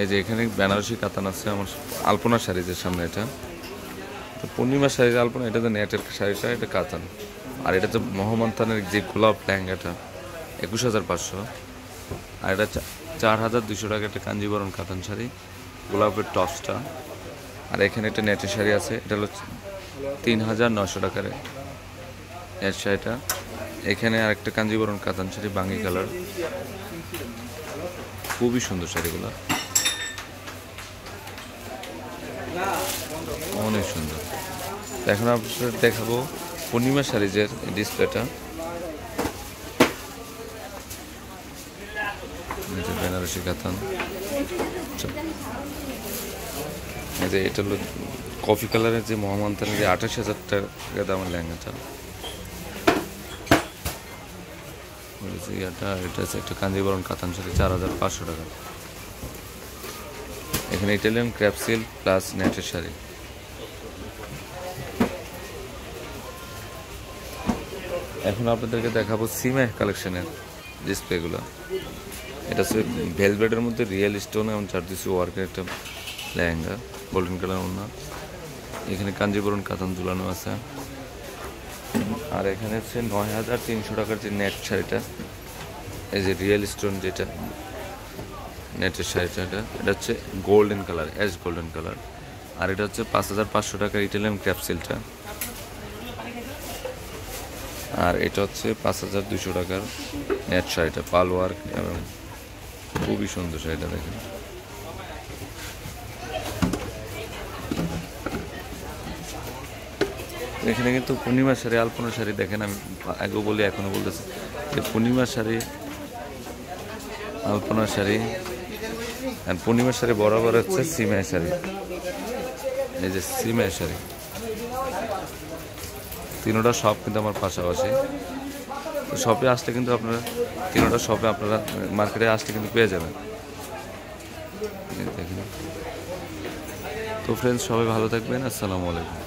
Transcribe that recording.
এই যে এখানে বেনারসি কাতান আছে আমার আলপনা শাড়িদের সামনে। এটা তো পূর্ণিমা শাড়ির আলপনা, এটা তো নেটের শাড়িটা, এটা কাতান। আর এটা তো মহামান্তানের যে গোলাপ লেহেঙ্গাটা 21,500। আর এটা 4,200 টাকা একটা কাঞ্জিবরম কাতান শাড়ি, গোলাপের টপসটা। আর এখানে একটা নেটের শাড়ি আছে, এটা হলো 3,900 টাকার নেট শাড়িটা। এখানে আরেকটা কাঞ্জিবরম কাতান শাড়ি বাঙ্গি কালার, খুবই সুন্দর শাড়িগুলো, অনেক সুন্দর। এখন আপনাদের দেখাবো পূর্ণিমা শাড়িজের ডিসপ্লেটা। বেনারসি কাতান, এটা হলো কফি কালারের যে মহামান্তানের যে 28,000 টাকা দামের লেহেঙ্গাটা। এটা হচ্ছে একটা কাঞ্জিবরম কাতান শাড়ি 4,500 টাকা। এখানে ইটালিয়ান ক্র্যাপসিল প্লাস নেটের শাড়ি। এখন আপনাদেরকে দেখাবো সিমা কালেকশনের ডিসপ্লেগুলো। এটা হচ্ছে ভেলভেটের মধ্যে রিয়েল স্টোন এবং চারদিসি ওয়ার্কের একটা লেহেঙ্গা, গোল্ডেন কালার ওড়না। এখানে কাঞ্জিবরম কাতান ঝুলানো আছে। আর এখানে হচ্ছে 9,300 টাকার যে নেট শাড়িটা, এই যে রিয়েল স্টোন যেটা নেটের শাড়িটা, এটা হচ্ছে golden colour, ash golden colour. আর এটা হচ্ছে 5,500 টাকার ইটালিয়ান ক্র্যাপসিলটা। আর এটা হচ্ছে 5,200 টাকার নেট শাড়িটা, পাল ওয়ার্ক এবং খুবই সুন্দর শাড়িটা। দেখেন এখানে কিন্তু পূর্ণিমা শাড়ি, আলপনা শাড়ি দেখেন, আমি আগেও বলি এখনো বলতেছি যে পূর্ণিমা শাড়ি, আলপনা শাড়ি আর পূর্ণিমা শাড়ি বরাবর হচ্ছে সিমাই শাড়ি। এই যে সিমাই শাড়ি, তিনোটা শপ কিন্তু আমার পাশাপাশি। তো শপে আসলে কিন্তু আপনারা, তিনোটা শপে আপনারা মার্কেটে আসলে কিন্তু পেয়ে যাবেন। দেখেন তো ফ্রেন্ডস, সবাই ভালো থাকবেন। আসসালামু আলাইকুম।